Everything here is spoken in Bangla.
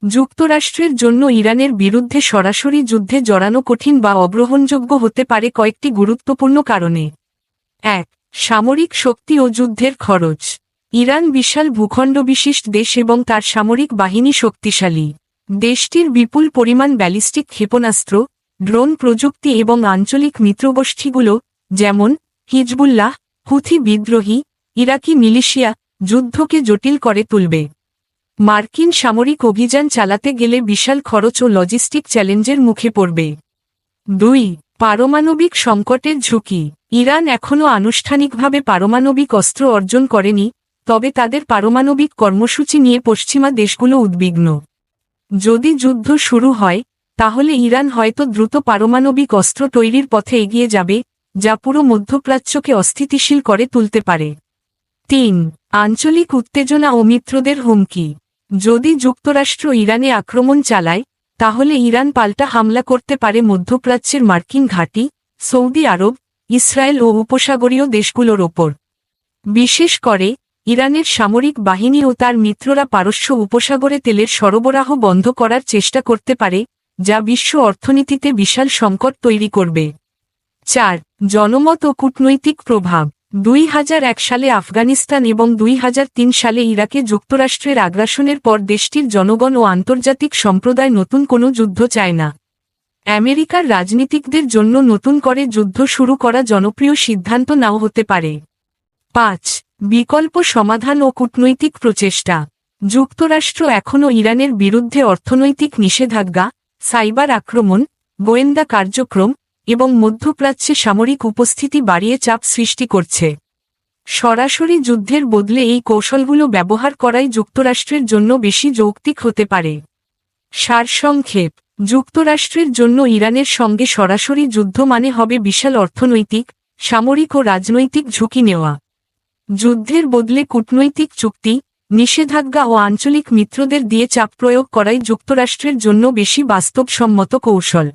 যুক্তরাষ্ট্রের জন্য ইরানের বিরুদ্ধে সরাসরি যুদ্ধে জড়ানো কঠিন বা অগ্রহণযোগ্য হতে পারে কয়েকটি গুরুত্বপূর্ণ কারণে। ১. সামরিক শক্তি ও যুদ্ধের খরচ। ইরান বিশাল ভূখণ্ডবিশিষ্ট দেশ এবং তার সামরিক বাহিনী শক্তিশালী। দেশটির বিপুল পরিমাণ ব্যালিস্টিক ক্ষেপণাস্ত্র, ড্রোন প্রযুক্তি এবং আঞ্চলিক মিত্রগোষ্ঠীগুলো, যেমন হিজবুল্লাহ, হুথি বিদ্রোহী, ইরাকি মিলিশিয়া, যুদ্ধকে জটিল করে তুলবে। মার্কিন সামরিক অভিযান চালাতে গেলে বিশাল খরচ ও লজিস্টিক চ্যালেঞ্জের মুখে পড়বে। ২. পারমাণবিক সংকটের ঝুঁকি। ইরান এখনও আনুষ্ঠানিকভাবে পারমাণবিক অস্ত্র অর্জন করেনি, তবে তাদের পারমাণবিক কর্মসূচি নিয়ে পশ্চিমা দেশগুলো উদ্বিগ্ন। যদি যুদ্ধ শুরু হয়, তাহলে ইরান হয়তো দ্রুত পারমাণবিক অস্ত্র তৈরির পথে এগিয়ে যাবে, যা পুরো মধ্যপ্রাচ্যকে অস্থিতিশীল করে তুলতে পারে। ৩. আঞ্চলিক উত্তেজনা ও মিত্রদের হুমকি। যদি যুক্তরাষ্ট্র ইরানে আক্রমণ চালায়, তাহলে ইরান পাল্টা হামলা করতে পারে মধ্যপ্রাচ্যের মার্কিন ঘাঁটি, সৌদি আরব, ইসরায়েল ও উপসাগরীয় দেশগুলোর ওপর। বিশেষ করে ইরানের সামরিক বাহিনী ও তার মিত্ররা পারস্য উপসাগরে তেলের সরবরাহ বন্ধ করার চেষ্টা করতে পারে, যা বিশ্ব অর্থনীতিতে বিশাল সংকট তৈরি করবে। ৪. জনমত ও কূটনৈতিক প্রভাব। ২০০১ সালে আফগানিস্তান এবং ২০০৩ সালে ইরাকে যুক্তরাষ্ট্রের আগ্রাসনের পর দেশটির জনগণ ও আন্তর্জাতিক সম্প্রদায় নতুন কোনো যুদ্ধ চায় না। আমেরিকার রাজনীতিকদের জন্য নতুন করে যুদ্ধ শুরু করা জনপ্রিয় সিদ্ধান্ত নাও হতে পারে। ৫. বিকল্প সমাধান ও কূটনৈতিক প্রচেষ্টা। যুক্তরাষ্ট্র এখনও ইরানের বিরুদ্ধে অর্থনৈতিক নিষেধাজ্ঞা, সাইবার আক্রমণ, গোয়েন্দা কার্যক্রম এবং মধ্যপ্রাচ্যে সামরিক উপস্থিতি বাড়িয়ে চাপ সৃষ্টি করছে। সরাসরি যুদ্ধের বদলে এই কৌশলগুলো ব্যবহার করাই যুক্তরাষ্ট্রের জন্য বেশি যৌক্তিক হতে পারে। সারসংক্ষেপ: যুক্তরাষ্ট্রের জন্য ইরানের সঙ্গে সরাসরি যুদ্ধ মানে হবে বিশাল অর্থনৈতিক, সামরিক ও রাজনৈতিক ঝুঁকি নেওয়া। যুদ্ধের বদলে কূটনৈতিক চুক্তি, নিষেধাজ্ঞা ও আঞ্চলিক মিত্রদের দিয়ে চাপ প্রয়োগ করাই যুক্তরাষ্ট্রের জন্য বেশি বাস্তবসম্মত কৌশল।